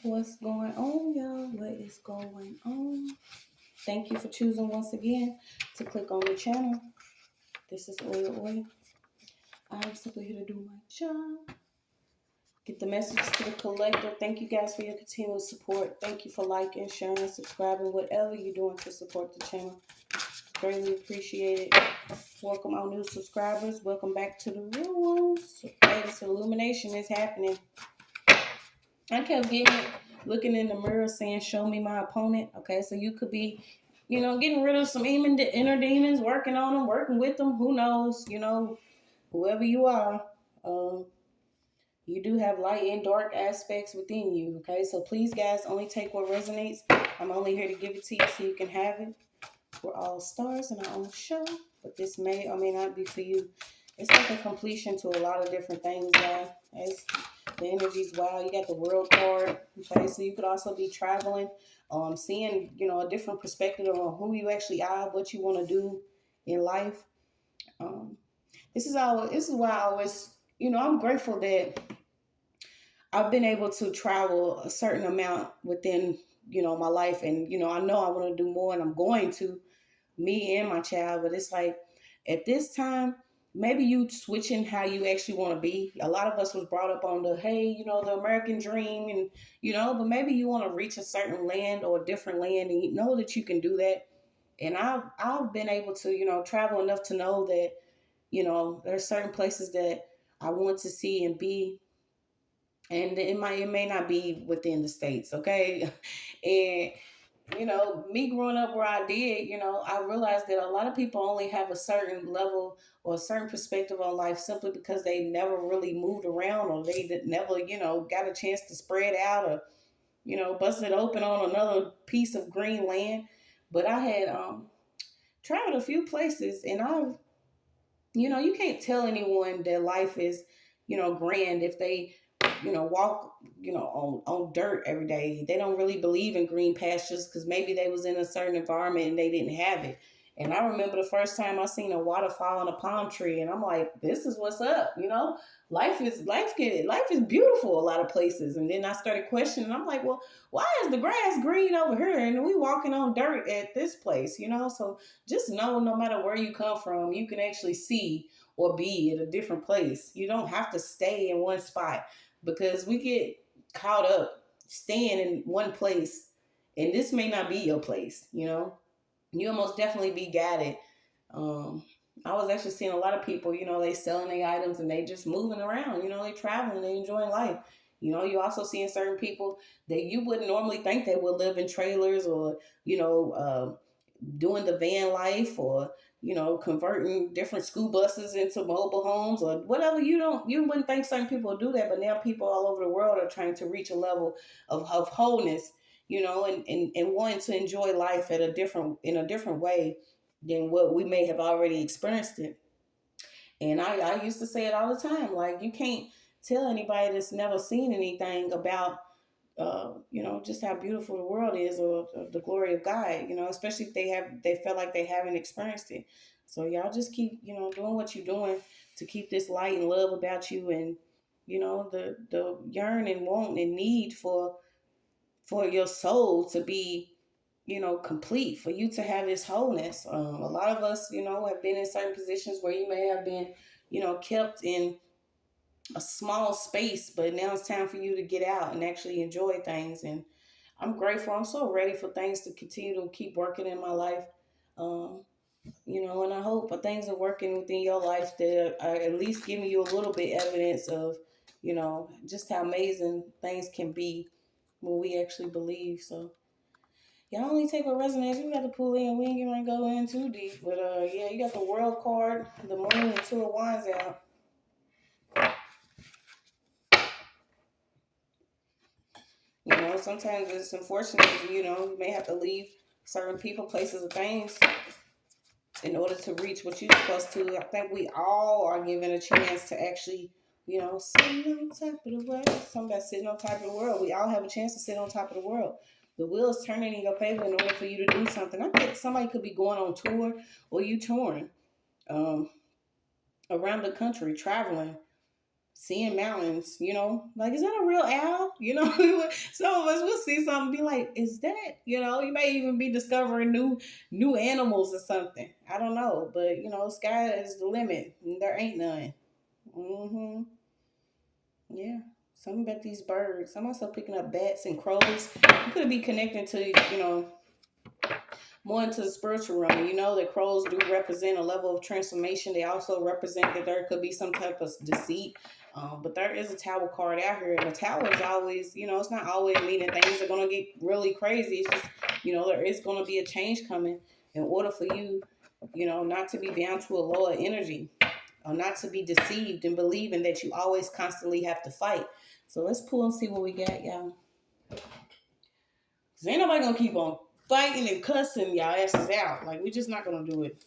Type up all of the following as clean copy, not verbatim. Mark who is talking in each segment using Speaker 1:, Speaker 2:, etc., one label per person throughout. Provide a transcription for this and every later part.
Speaker 1: What's going on, y'all? What is going on? Thank you for choosing once again to click on the channel. This is OYAOY. I'm simply here to do my job. Get the message to the collective. Thank you guys for your continued support. Thank you for liking, sharing, subscribing, whatever you're doing to support the channel. Greatly appreciate it. Welcome our new subscribers. Welcome back to the real ones. Okay, this illumination is happening. I kept looking in the mirror saying, show me my opponent. Okay, so you could be, getting rid of some inner demons, working on them, working with them. Who knows? Whoever you are, you do have light and dark aspects within you. Okay, so please, guys, only take what resonates. I'm only here to give it to you so you can have it. We're all stars in our own show, but this may or may not be for you. It's like a completion to a lot of different things, guys. As the energy's wild. You got the world card. Okay, so you could also be traveling, seeing, a different perspective on who you actually are, what you want to do in life. This is why I always, I'm grateful that I've been able to travel a certain amount within, my life. And, I know I want to do more and I'm going to, me and my child, but it's like at this time, maybe you switching how you actually want to be. A lot of us was brought up on the, hey, the American dream and, but maybe you want to reach a certain land or a different land and you know that you can do that. And I've been able to, travel enough to know that, there's certain places that I want to see and be, and it may not be within the states, okay? And me growing up where I did, I realized that a lot of people only have a certain level or a certain perspective on life simply because they never really moved around or they never, got a chance to spread out or, busted open on another piece of green land. But I had traveled a few places and I've, you can't tell anyone that life is, grand if they walk, on dirt every day. They don't really believe in green pastures because maybe they was in a certain environment and they didn't have it. And I remember the first time I seen a waterfall and a palm tree, and I'm like, this is what's up, Life is beautiful a lot of places. And then I started questioning. I'm like, well, why is the grass green over here and we walking on dirt at this place, So just know, no matter where you come from, you can actually see or be at a different place. You don't have to stay in one spot because we get caught up staying in one place and this may not be your place. You'll most definitely be guided. I was actually seeing a lot of people, they selling their items and they just moving around, they traveling, they enjoying life. You also seeing certain people that you wouldn't normally think they would live in trailers or, doing the van life or, converting different school buses into mobile homes or whatever. You wouldn't think certain people do that, but now people all over the world are trying to reach a level of wholeness, and wanting to enjoy life in a different way than what we may have already experienced it. And I used to say it all the time, like you can't tell anybody that's never seen anything about just how beautiful the world is or the glory of God, especially if they feel like they haven't experienced it. So y'all just keep, doing what you're doing to keep this light and love about you and, the yearn and want and need for your soul to be, complete, for you to have this wholeness. A lot of us, have been in certain positions where you may have been, kept in a small space, but now it's time for you to get out and actually enjoy things. And I'm grateful. I'm so ready for things to continue to keep working in my life. Um, and I hope things are working within your life that are at least giving you a little bit evidence of, just how amazing things can be when we actually believe. So y'all only take what resonates. We got to pull in. We ain't gonna go in too deep, but yeah, you got the world card, the moon, and two of wands out. Sometimes it's unfortunate. You may have to leave certain people, places, or things in order to reach what you're supposed to. I think we all are given a chance to actually, sitting on top of the world. Something about sitting on top of the world. We all have a chance to sit on top of the world. The wheel's turning in your favor in order for you to do something. I think somebody could be going on tour or you touring around the country, traveling. seeing mountains, you know, like, is that a real owl? You know, some of us will see something and be like, is that, you know, you may even be discovering new animals or something. I don't know, but you know, sky is the limit. And there ain't none. Mm-hmm. Yeah. Something about these birds. I'm also picking up bats and crows. You could be connecting to, you know, more into the spiritual realm. You know that crows do represent a level of transformation. They also represent that there could be some type of deceit. But there is a tower card out here, and the tower is always, you know, it's not always meaning things are gonna get really crazy. It's just, you know, there is gonna be a change coming in order for you, you know, not to be down to a lower energy, or not to be deceived and believing that you always constantly have to fight. So let's pull and see what we got, y'all. Cause ain't nobody gonna keep on fighting and cussing y'all asses out. Like, we're just not gonna do it.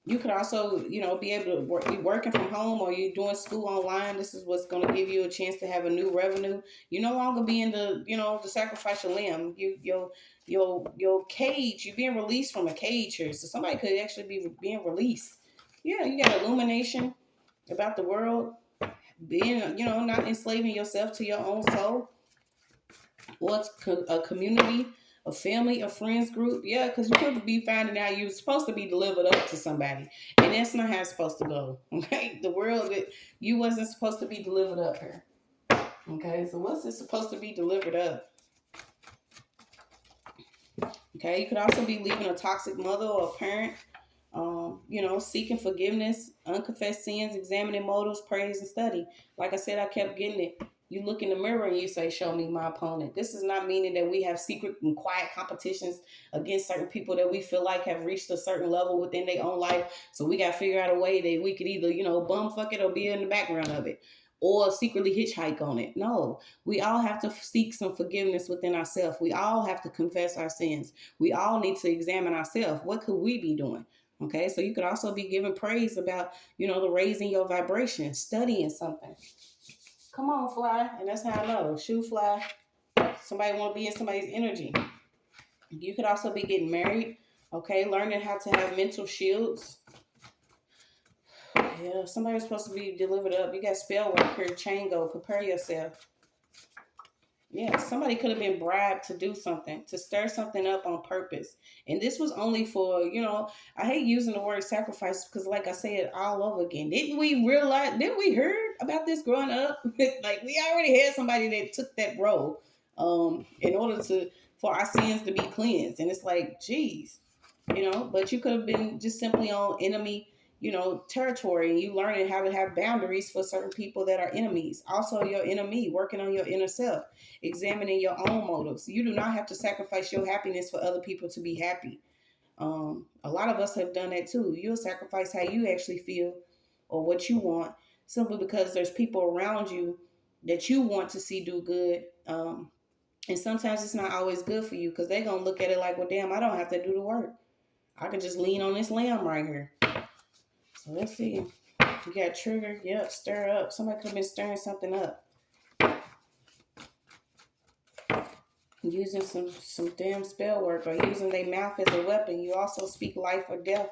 Speaker 1: You could also, you know, be able to work. You working from home or you doing school online. This is what's gonna give you a chance to have a new revenue. You no longer be in the, you know, the sacrificial limb. Your cage. You're being released from a cage here. So somebody could actually be being released. Yeah, you got illumination about the world. Being, you know, not enslaving yourself to your own soul. Or a community, a family, a friends group. Yeah, because you could be finding out you're supposed to be delivered up to somebody. And that's not how it's supposed to go. Okay? The world, that you wasn't supposed to be delivered up here. Okay? So what's it supposed to be delivered up? Okay? You could also be leaving a toxic mother or a parent. You know, seeking forgiveness, unconfessed sins, examining motives, praise, and study. Like I said, I kept getting it. You look in the mirror and you say, show me my opponent. This is not meaning that we have secret and quiet competitions against certain people that we feel like have reached a certain level within their own life. So we got to figure out a way that we could either, you know, bumfuck it or be in the background of it, or secretly hitchhike on it. No, we all have to seek some forgiveness within ourselves. We all have to confess our sins. We all need to examine ourselves. What could we be doing? Okay, so you could also be giving praise about, you know, the raising your vibration, studying something. Come on, fly. And that's how I know. Shoe fly. Somebody want to be in somebody's energy. You could also be getting married. Okay, learning how to have mental shields. Yeah, somebody's supposed to be delivered up. You got spell work here, Chango. Prepare yourself. Yeah, somebody could have been bribed to do something, to stir something up on purpose. And this was only for, you know, I hate using the word sacrifice because, like I said, all over again. Didn't we heard about this growing up? Like, we already had somebody that took that role in order for our sins to be cleansed. And it's like, geez, you know, but you could have been just simply on enemy, you know, territory, and you learning how to have boundaries for certain people that are enemies. Also, your enemy, working on your inner self, examining your own motives. You do not have to sacrifice your happiness for other people to be happy. A lot of us have done that too. You'll sacrifice how you actually feel or what you want simply because there's people around you that you want to see do good. And sometimes it's not always good for you because they're going to look at it like, well, damn, I don't have to do the work. I can just lean on this lamb right here. So let's see. You got trigger. Yep, stir up. Somebody could have been stirring something up. Using some damn spell work or using their mouth as a weapon. You also speak life or death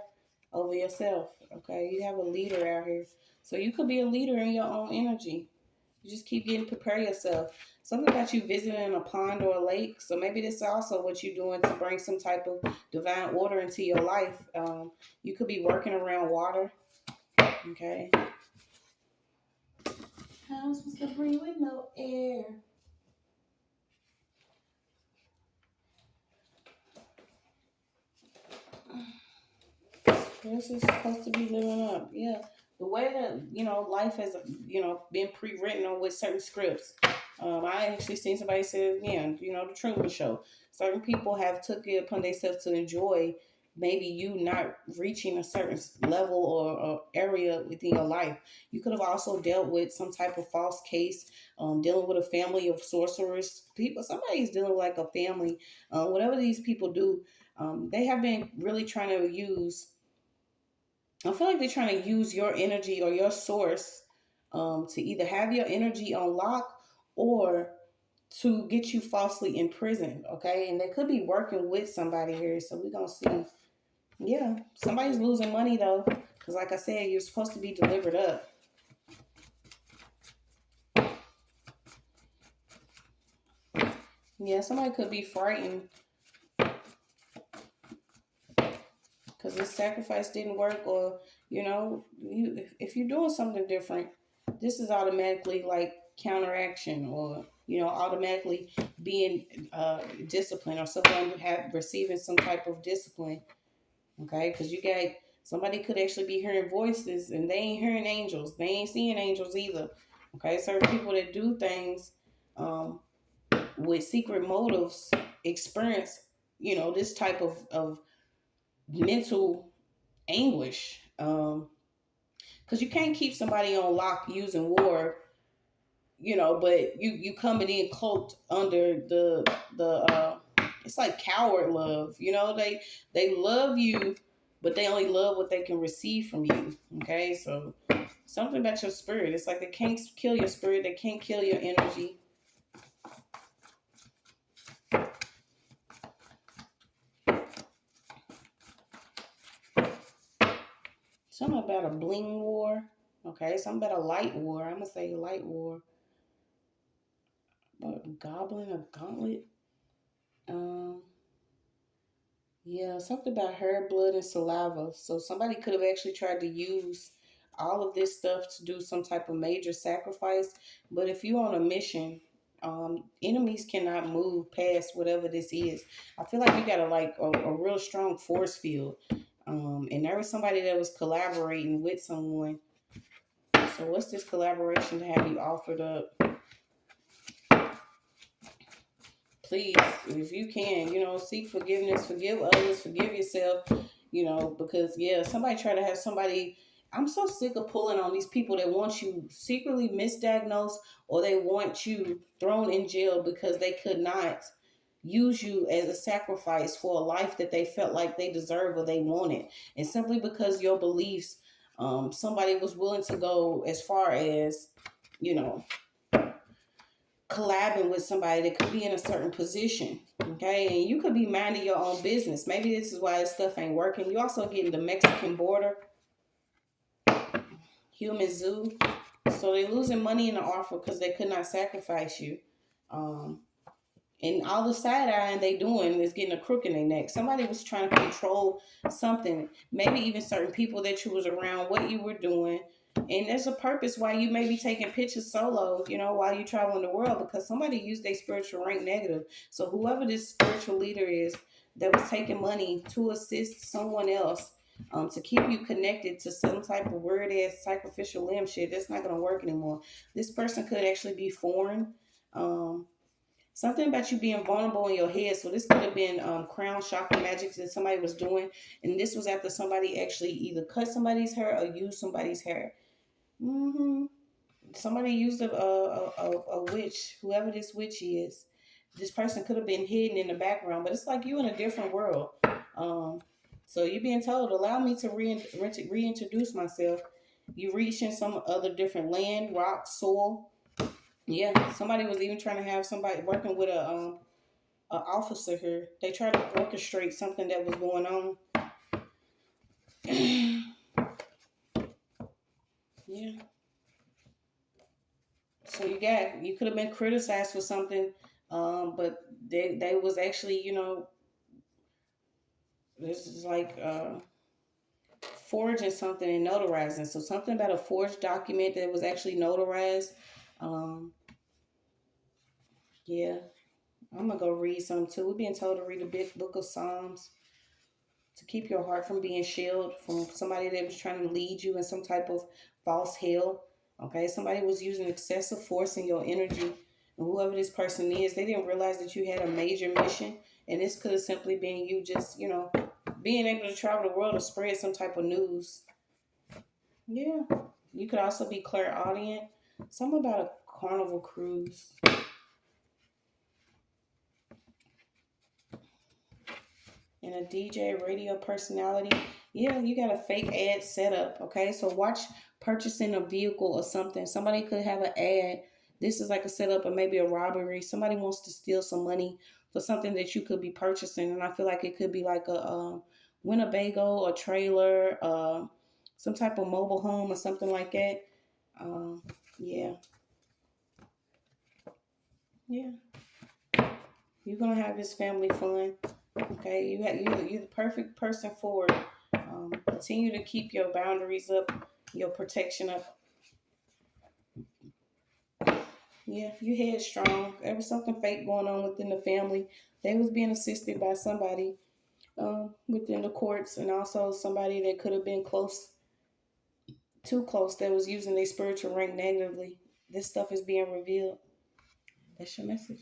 Speaker 1: over yourself. Okay, you have a leader out here. So you could be a leader in your own energy. You just keep getting, prepare yourself. Something about you visiting a pond or a lake. So maybe this is also what you're doing to bring some type of divine order into your life. You could be working around water. Okay. I'm supposed to breathe with no air. This is supposed to be living up. Yeah. The way that, you know, life has, you know, been pre-written on with certain scripts. I actually seen somebody say again, you know, the Truman Show. Certain people have took it upon themselves to enjoy maybe you not reaching a certain level or area within your life. You could have also dealt with some type of false case, dealing with a family of sorcerers. People, somebody's dealing with like a family. Whatever these people do, they have been really trying to use. I feel like they're trying to use your energy or your source to either have your energy on lock or to get you falsely imprisoned, okay? And they could be working with somebody here, so we're going to see. Yeah, somebody's losing money, though, because like I said, you're supposed to be delivered up. Yeah, somebody could be frightened because this sacrifice didn't work, or if you're doing something different, this is automatically like counteraction, or automatically being disciplined, or someone receiving some type of discipline. Okay, because you got somebody could actually be hearing voices and they ain't hearing angels, they ain't seeing angels either. Okay, certain people that do things um, with secret motives experience this type of mental anguish, because you can't keep somebody on lock using war, but you coming in cloaked under the it's like coward love. They love you, but they only love what they can receive from you. Okay, so something about your spirit, it's like they can't kill your spirit, they can't kill your energy. Something about a bling war. Okay, something about a light war. I'm gonna say light war. A goblin, a gauntlet. Um, yeah, something about hair, blood, and saliva. So somebody could have actually tried to use all of this stuff to do some type of major sacrifice. But if you're on a mission, enemies cannot move past whatever this is. I feel like you got like a real strong force field. And there was somebody that was collaborating with someone. So what's this collaboration to have you offered up? Please, if you can, seek forgiveness, forgive others, forgive yourself, because somebody try to have somebody. I'm so sick of pulling on these people that want you secretly misdiagnosed, or they want you thrown in jail because they could not use you as a sacrifice for a life that they felt like they deserved or they wanted. And simply because your beliefs, somebody was willing to go as far as, you know, collabing with somebody that could be in a certain position. Okay, and you could be minding your own business. Maybe this is why this stuff ain't working. You also getting the Mexican border, human zoo. So they're losing money in the offer because they could not sacrifice you. Um, and all the side eyeing they doing is getting a crook in their neck. Somebody was trying to control something, maybe even certain people that you was around, what you were doing. And there's a purpose why you may be taking pictures solo, while you traveling the world, because somebody used their spiritual rank negative. So whoever this spiritual leader is that was taking money to assist someone else, to keep you connected to some type of weird ass sacrificial limb shit, that's not going to work anymore. This person could actually be foreign. Something about you being vulnerable in your head. So this could have been crown chakra magic that somebody was doing. And this was after somebody actually either cut somebody's hair or used somebody's hair. Somebody used a witch, whoever this witch is. This person could have been hidden in the background, but it's like you in a different world. So you're being told, allow me to reintroduce myself. You reach in some other different land, rock, soil. Yeah, somebody was even trying to have somebody working with a officer here. They tried to orchestrate something that was going on. Yeah. So you could have been criticized for something, but they was actually, this is like forging something and notarizing. So something about a forged document that was actually notarized. Um, yeah, I'm gonna go read some too. We're being told to read the big book of Psalms to keep your heart from being shielded from somebody that was trying to lead you in some type of false hell. Okay, somebody was using excessive force in your energy. And whoever this person is, they didn't realize that you had a major mission. And this could have simply been you just, being able to travel the world to spread some type of news. Yeah. You could also be clairaudient. Something about a carnival cruise. And a DJ radio personality. Yeah, you got a fake ad setup. Okay, so watch purchasing a vehicle or something. Somebody could have an ad. This is like a setup or maybe a robbery. Somebody wants to steal some money for something that you could be purchasing, and I feel like it could be like a Winnebago, a trailer, some type of mobile home or something like that. Um, yeah, yeah. You're going to have his family fun. Okay, you're the perfect person for it. Continue to keep your boundaries up, your protection up. Yeah, you headstrong. There was something fake going on within the family. They was being assisted by somebody within the courts, and also somebody that could have been close, too close, that was using their spiritual rank negatively. This stuff is being revealed. That's your message.